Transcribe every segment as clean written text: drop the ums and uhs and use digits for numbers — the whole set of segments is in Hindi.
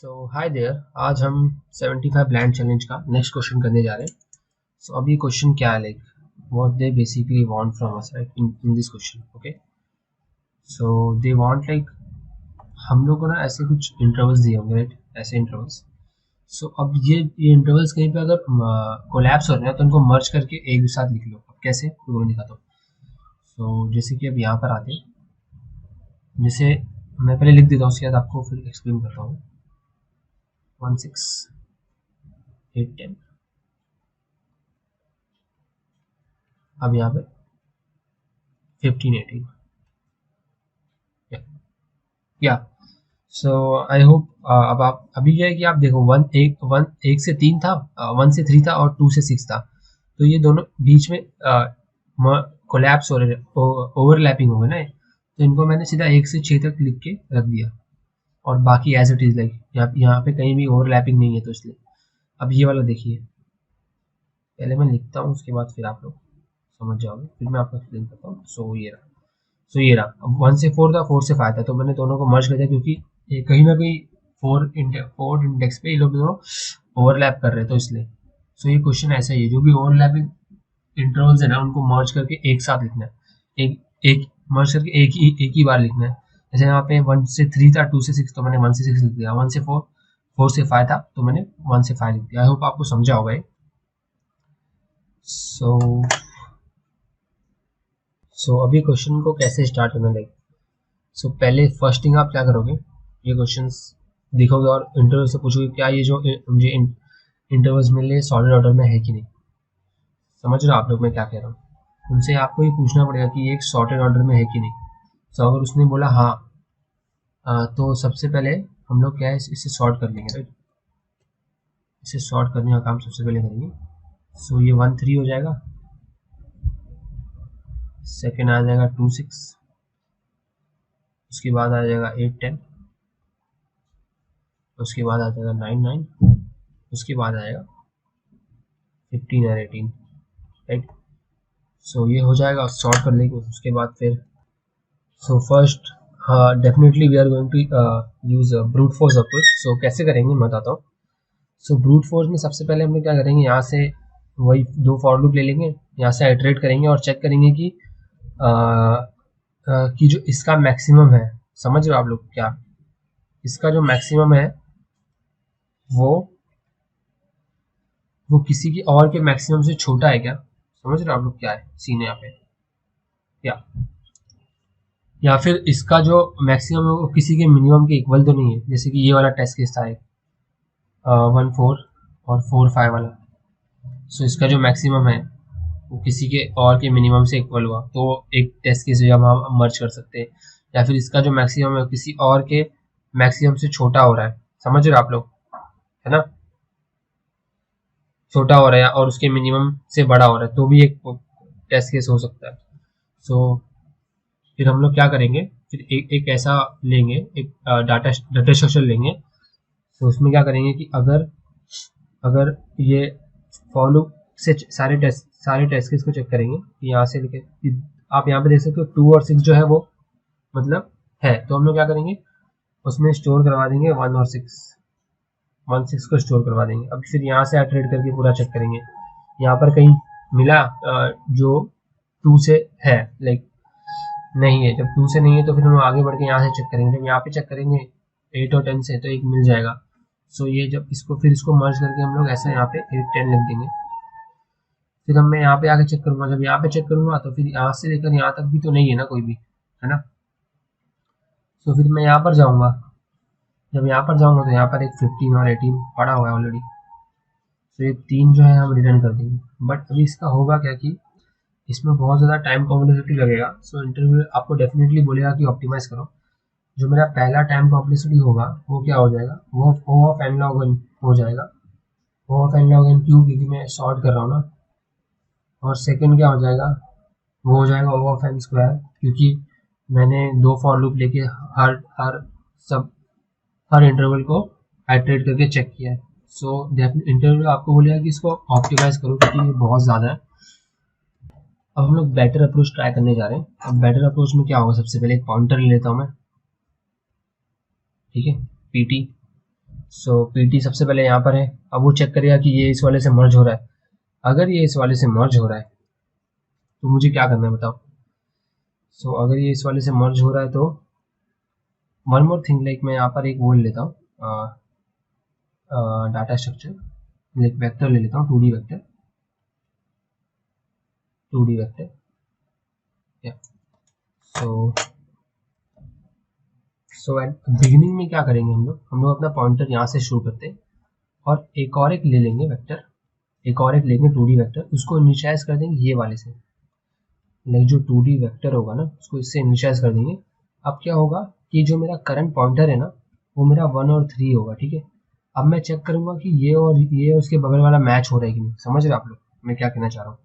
Hi there. आज हम 75 ब्लाइंड चैलेंज का नेक्स्ट क्वेश्चन करने जा रहे हैं। अभी क्वेश्चन क्या है, like what they basically want from us, right, in this question. Okay, so they want like हम लोग को ना ऐसे कुछ इंटरवल्स दिए होंगे, राइट, ऐसे इंटरवल्स। अब ये इंटरवल्स कहीं पे अगर कोलैप्स हो रहे हैं तो उनको मर्ज करके एक साथ लिख लो। अब कैसे, तो मैं दिखाता हूँ। जैसे कि अब यहाँ पर आते हैं, जैसे मैं पहले लिख देता हूँ, उसके बाद आपको फिर एक्सप्लेन करता हूँ। 1 6 8 10। अब यहाँ पे 15 18 या आई होप अब आप अभी क्या है कि आप देखो वन एक से 3 था, 1 से 3 था और 2 से 6 था। तो ये दोनों बीच में कोलैप्स हो रहे, ओवरलैपिंग हो गए ना। तो इनको मैंने सीधा 1 से 6 तक लिख के रख दिया और बाकी एज इट इज, लाइक यहाँ पे कहीं भी ओवरलैपिंग नहीं है, तो इसलिए अब ये वाला देखिए। पहले मैं लिखता हूँ, उसके बाद फिर आप लोग समझ जाओगे, फिर मैं आपको एक्सप्लेन करता हूँ। ये रहा। अब 1 से 4 था, 4 से 5 था, तो मैंने दोनों को मर्ज कर दिया क्योंकि ये कहीं ना कहीं 4 इंडेक्स पे ये लोग दोनों ओवरलैप कर रहे हैं, तो इसलिए। ये क्वेश्चन ऐसा ही है, जो भी ओवरलैपिंग इंटरवल्स है ना, उनको मर्ज करके एक साथ लिखना है। एक एक मर्ज करके एक ही बार लिखना है। जैसे यहाँ पे 1 से 3 था, 2 से 6, तो मैंने 1 से 6 लिख दिया। 1 से 4, 4 से 5 था, तो मैंने 1 से 5 लिख दिया। आई होप आपको समझा होगा ये। सो अभी क्वेश्चन को कैसे स्टार्ट करना, लाइक पहले फर्स्ट थिंग आप क्या करोगे, ये क्वेश्चंस देखोगे और इंटरवल से पूछोगे क्या ये जो मुझे इंटरवल्स मिले सॉलिड ऑर्डर में है कि नहीं। समझ रहे हो आप लोग मैं क्या कह रहा हूँ। उनसे आपको ये पूछना पड़ेगा कि ये एक सॉर्टेड ऑर्डर में है कि नहीं। अगर उसने बोला हाँ, तो सबसे पहले हम लोग क्या है, इसे सॉर्ट कर लेंगे, राइट। इसे सॉर्ट करने का काम सबसे पहले करेंगे। ये 1 3 हो जाएगा, सेकेंड आ जाएगा 2 6, उसके बाद आ जाएगा 8 10, उसके बाद आ जाएगा 9 9, उसके बाद आएगा 15 और 18, राइट। ये हो जाएगा, सॉर्ट कर लेंगे। उसके बाद फिर first definitely we are going to use brute force approach. कैसे करेंगे मैं बताता हूँ। ब्रूट फोर्स में सबसे पहले हम लोग क्या करेंगे, यहाँ से वही 2 फॉर लूप ले लेंगे, यहाँ से आइटरेट करेंगे और चेक करेंगे कि जो इसका मैक्सिमम है, समझ रहे हो आप लोग क्या, इसका जो मैक्सिमम है वो किसी की और के मैक्सिमम से छोटा है क्या। समझ रहे हो आप लोग क्या है सीन यहाँ पे, या फिर इसका जो मैक्सिमम है वो किसी के मिनिमम के इक्वल तो नहीं है। जैसे कि ये वाला टेस्ट केस था, 1 4 और 4 5 वाला। इसका जो मैक्सिमम है वो किसी के और के मिनिमम से इक्वल हुआ, तो एक टेस्ट केस जब हम मर्ज कर सकते हैं। या फिर इसका जो मैक्सिमम है किसी और के मैक्सिमम से छोटा हो रहा है, समझ रहे हो आप लोग, है ना, छोटा हो रहा है और उसके मिनिमम से बड़ा हो रहा है, तो भी एक टेस्ट केस हो सकता है। फिर हम लोग क्या करेंगे, फिर एक ऐसा लेंगे, एक डाटा स्ट्रक्चर लेंगे। उसमें क्या करेंगे कि अगर ये फॉलो से सारे टेस्ट केस को चेक करेंगे, यहाँ से लेके आप यहाँ पे देख सकते हो 2 और 6 जो है वो मतलब है, तो हम लोग क्या करेंगे, उसमें स्टोर करवा देंगे 1 और 6, 1 6 को स्टोर करवा देंगे। अब फिर यहाँ से आइटरेट करके पूरा चेक करेंगे, यहाँ पर कहीं मिला जो 2 से है, लाइक नहीं है। जब 2 से नहीं है तो फिर हम आगे बढ़ के यहाँ से चेक करेंगे। जब यहाँ पे चेक करेंगे 8 और 10 से, तो एक मिल जाएगा। ये जब इसको मर्ज करके हम लोग ऐसा यहाँ पे 8 10 लिख देंगे। फिर मैं यहाँ पे आके चेक करूंगा, जब यहाँ पे चेक करूंगा तो फिर यहाँ से लेकर यहाँ तक भी तो नहीं है ना कोई भी, है ना। फिर मैं यहाँ पर जाऊंगा, जब यहाँ पर जाऊंगा तो यहाँ पर एक 15 और 18 पड़ा हुआ है ऑलरेडी। ये 3 जो है हम रिटर्न कर देंगे। बट अभी इसका होगा क्या कि इसमें बहुत ज़्यादा टाइम कॉम्प्लेक्सिटी लगेगा। इंटरव्यू आपको डेफिनेटली बोलेगा कि ऑप्टिमाइज करो। जो मेरा पहला टाइम कॉम्प्लेक्सिटी होगा वो क्या हो जाएगा, वो O of n log n हो जाएगा। O of n log n क्यों, क्योंकि मैं सॉर्ट कर रहा हूँ ना। और सेकंड क्या हो जाएगा, वो हो जाएगा O ऑफ n स्क्वायर, क्योंकि मैंने 2 फॉर लूप लेके हर इंटरवल को आइटरेट करके चेक किया है। इंटरवल आपको बोलेगा कि इसको ऑप्टिमाइज करो क्योंकि ये बहुत ज़्यादा है। अब हम लोग बेटर अप्रोच ट्राई करने जा रहे हैं। अब बेटर अप्रोच में क्या होगा, सबसे पहले एक पॉइंटर ले लेता हूँ मैं, ठीक है, PT। सो पीटी सबसे पहले यहाँ पर है। अब वो चेक करेगा कि ये इस वाले से मर्ज हो रहा है। अगर ये इस वाले से मर्ज हो रहा है तो मुझे क्या करना है बताओ। सो अगर ये इस वाले से मर्ज हो रहा है तो वन मोर थिंग, लाइक मैं यहाँ पर एक वो ले लेता हूँ, डाटा स्ट्रक्चर, लाइक वेक्टर ले लेता हूँ, 2D vector, 2D vector. So at beginning में क्या करेंगे, हम लोग अपना पॉइंटर यहाँ से शुरू करते हैं और एक ले लेंगे वेक्टर, एक लेंगे 2D वेक्टर, उसको इनिशियलाइज कर देंगे ये वाले से, लाइक जो 2D वेक्टर होगा ना उसको इससे इनिशियलाइज कर देंगे। अब क्या होगा कि जो मेरा करंट पॉइंटर है ना वो मेरा 1 और 3 होगा, ठीक है। अब मैं चेक करूंगा कि ये और उसके बगल वाला मैच हो रहा है कि नहीं। समझ रहे आप लोग मैं क्या कहना चाह रहा हूँ।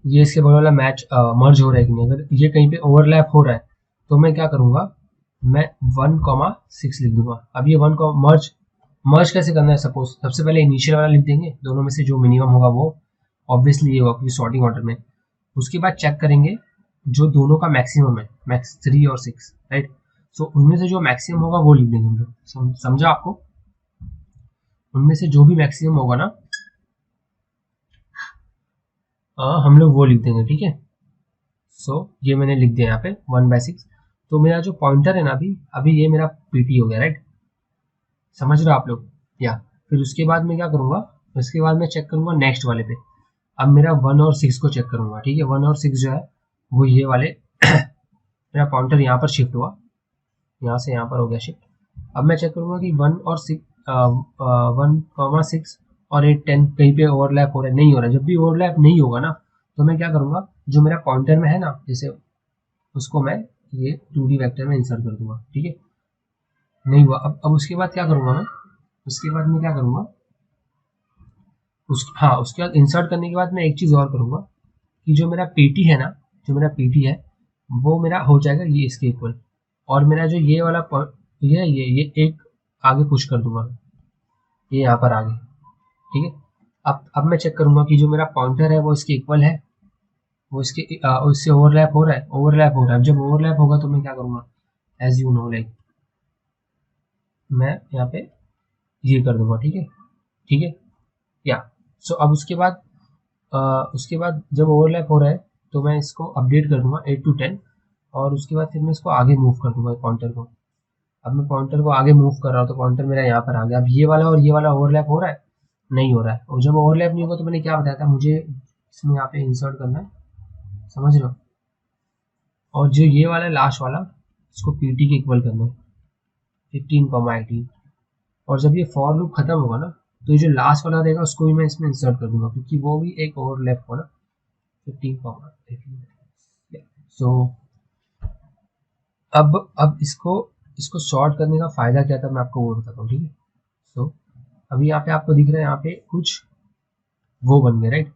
ये इसके बगल वाला मैच मर्ज हो रहा है कि नहीं। अगर ये कहीं पे ओवरलैप हो रहा है तो मैं क्या करूंगा, मैं 1,6 लिख दूंगा। अब ये 1 को मर्ज कैसे करना है, सपोज सबसे पहले इनिशियल वाला लिख देंगे, दोनों में से जो मिनिमम होगा वो ऑब्वियसली ये होगा क्योंकि सॉर्टिंग ऑर्डर में। उसके बाद चेक करेंगे जो दोनों का मैक्सिमम है, मैक्स 3 और 6, राइट। सो उनमें से जो मैक्सिमम होगा वो लिख देंगे हम लोग। समझा आपको, उनमें से जो भी मैक्सिमम होगा ना हम लोग वो लिख देंगे, ठीक है। सो ये मैंने लिख दिया यहाँ पे 1/6। तो मेरा जो पॉइंटर है ना अभी ये मेरा पीटी हो गया, राइट। समझ रहे हो आप लोग। या फिर उसके बाद मैं क्या करूंगा, उसके बाद मैं चेक करूंगा नेक्स्ट वाले पे। अब मेरा 1 और 6 को चेक करूंगा, ठीक है। 1 और 6 जो है वो ये वाले मेरा पॉइंटर यहाँ पर शिफ्ट हुआ, यहाँ से यहाँ पर हो गया शिफ्ट। अब मैं चेक करूंगा कि 1,6 और 8,10 कहीं पे ओवरलैप हो रहा है, नहीं हो रहा है। जब भी ओवरलैप नहीं होगा ना तो मैं क्या करूंगा, जो मेरा पॉइंटर में है ना जैसे उसको मैं ये 2D वेक्टर में इंसर्ट कर दूंगा, ठीक है। नहीं हुआ। अब उसके बाद क्या करूंगा मैं, उसके बाद मैं क्या करूंगा उसके बाद इंसर्ट करने के बाद मैं एक चीज और करूंगा कि जो मेरा पीटी है ना, जो मेरा पीटी है वो मेरा हो जाएगा ये इसके इक्वल। और मेरा जो ये वाला ये एक आगे पुश कर दूंगा, ये यहाँ पर आगे, ठीक है। अब मैं चेक करूंगा कि जो मेरा पॉइंटर है वो इसके इक्वल है, वो इससे ओवरलैप हो रहा है, ओवरलैप हो रहा है। जब ओवरलैप होगा तो मैं क्या करूंगा, एज यू नो, लाइक मैं यहाँ पे ये कर दूंगा, ठीक है, ठीक है। या सो अब उसके बाद जब ओवरलैप हो रहा है तो मैं इसको अपडेट कर दूंगा 8 to 10, और उसके बाद फिर मैं इसको आगे मूव कर दूंगा पॉइंटर को। अब मैं पॉइंटर को आगे मूव कर रहा हूँ तो पॉइंटर मेरा यहाँ पर आ गया। अब ये वाला और ये वाला ओवरलैप हो रहा है, नहीं हो रहा है। और जब ओवरलैप नहीं होगा तो मैंने क्या बताया था, मुझे इसमें यहाँ पे इंसर्ट करना है, समझ रहे हो। और जो ये वाला लास्ट वाला इसको पीटी के इक्वल करना है, 15,18। और जब ये फॉर लूप खत्म होगा ना तो ये जो लास्ट वाला रहेगा उसको भी मैं इसमें इंसर्ट कर दूंगा क्योंकि वो भी एक ओवरलैप होगा ना, 15,18। सो अब इसको सॉर्ट करने का फायदा क्या था मैं आपको वो बताता हूँ, ठीक है। सो अभी यहाँ पे आपको दिख रहा है, यहाँ पे कुछ वो बन गया, राइट।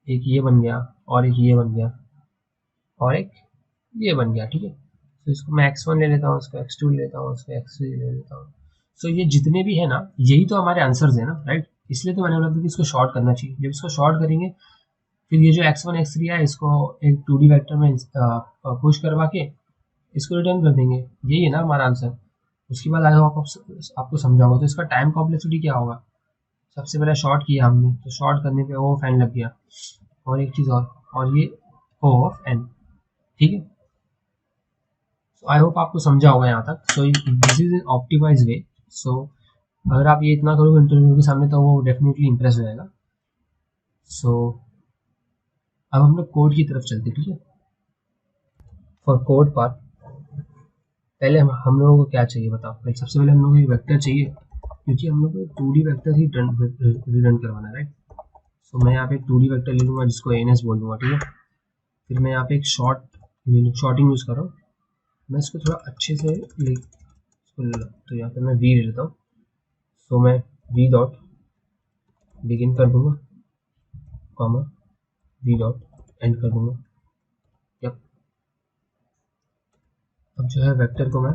एक ये बन गया और एक ये बन गया और एक ये बन गया, ठीक है। तो इसको मैं x1 ले लेता हूँ, इसको x2 ले लेता हूँ, इसको x3 ले लेता हूँ। सो ये जितने भी है ना यही तो हमारे आंसर्स है ना, राइट। इसलिए तो मैंने बोला था कि इसको शॉर्ट करना चाहिए। जब इसको शॉर्ट करेंगे फिर ये जो x1 x3 है इसको एक 2D वेक्टर में पुश करवा के इसको रिटर्न कर देंगे। यही है ना हमारा आंसर। उसके बाद आगे आपको समझाऊंगा। तो इसका टाइम कॉम्प्लेक्सिटी क्या होगा, सबसे पहले शॉर्ट किया हमने तो शॉर्ट करने पे ओ ऑफ एन लग गया, और एक चीज़ और ये ओ ऑफ एन, ठीक है। सो आई होप आपको समझा होगा यहाँ तक। So this is an optimise way. So अगर आप ये इतना करोगे इंटरव्यू के सामने तो वो डेफिनेटली इंप्रेस हो जाएगा। सो अब हम लोग कोड की तरफ चलते, ठीक है। फॉर कोड पार्ट पहले हम लोगों को क्या चाहिए बताओ। लाइक सबसे पहले हम लोगों को एक वेक्टर चाहिए क्योंकि हम लोग को 2D वेक्टर ही रिटर्न करवाना है, राइट। सो मैं यहाँ पे एक 2D वेक्टर ले लूँगा जिसको एनएस बोल दूंगा, ठीक है। फिर मैं यहाँ पे एक शॉर्टिंग यूज़ कर रहा हूँ। मैं इसको थोड़ा अच्छे से तो यहाँ पे मैं वी ले लेता हूँ। सो मैं वी डॉट बिगिन कर दूंगा, कॉमा वी डॉट एंड कर दूंगा। यप। अब जो है वेक्टर को मैं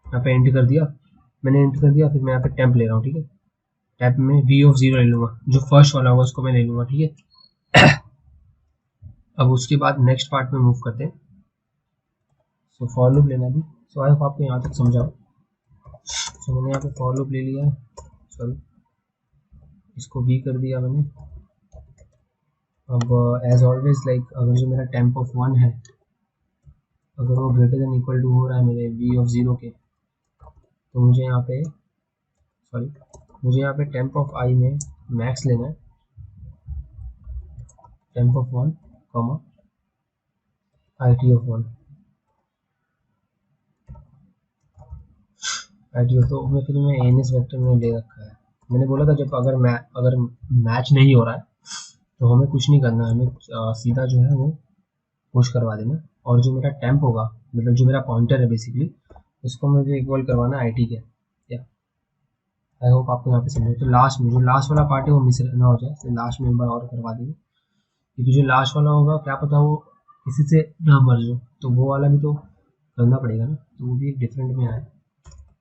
यहाँ पे एंड कर दिया, मैंने एंड कर दिया। फिर मैं यहाँ पे टेम्प ले रहा हूँ, ठीक है। टेम्प में वी ऑफ 0 ले लूँगा, जो फर्स्ट वाला होगा उसको मैं ले लूँगा, ठीक है। अब उसके बाद नेक्स्ट पार्ट में मूव करते हैं। सो फॉर लूप लेना भी। सो आई होप आपको यहाँ तक समझाओ। तो मैंने यहाँ पे फॉर लूप ले लिया, सॉरी इसको भी कर दिया मैंने। अब एज ऑलवेज लाइक अगर जो मेरा टेम्प ऑफ 1 है, अगर वो ग्रेटर देन इक्वल टू हो रहा है मेरे v ऑफ 0 के, तो मुझे यहाँ पे टेम्प ऑफ i में मैक्स लेना है, temp of 1 comma it of 1 तो मैं फिर मैं एनएस वेक्टर में ले रखा है। मैंने बोला था जब अगर मैच नहीं हो रहा है तो हमें कुछ नहीं करना है, हमें सीधा जो है वो पुश करवा देना, और जो मेरा टेम्प होगा मतलब जो मेरा पॉइंटर है बेसिकली उसको मुझे इक्वल करवाना आई टी के। या आई होप आपको यहाँ पे समझे। तो लास्ट में जो लास्ट वाला पार्ट है वो मिस ना हो जाए, तो लास्ट में एक बार और करवा देंगे, क्योंकि जो लास्ट वाला होगा क्या पता वो किसी से ना मर जाओ, तो वो वाला भी तो करना पड़ेगा ना, तो वो भी एक डिफरेंट में आए।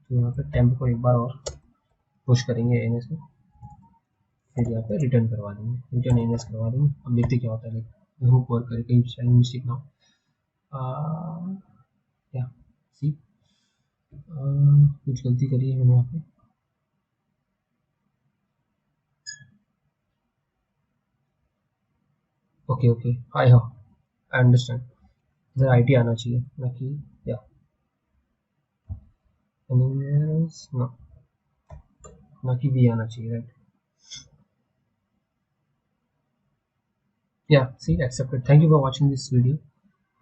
तो यहाँ पे टेम्प को एक बार और पुश करेंगे एन एस में, फिर यहाँ पे रिटर्न करवा देंगे, रिटर्न एन एस करवा देंगे। अब देखते क्या होता है, लाइक होप वर्क करे, कहीं स्पेलिंग मिस्टेक ना हो। या सी कुछ गलती करी है मैंने यहाँ पे। ओके ओके, आई अंडरस्टैंड, इधर आईटी आना चाहिए ना कि या ना, ना कि भी आना चाहिए, right. Yeah, see, accepted. Thank you for watching this video.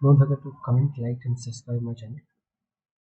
Don't forget to comment, like, and subscribe my channel.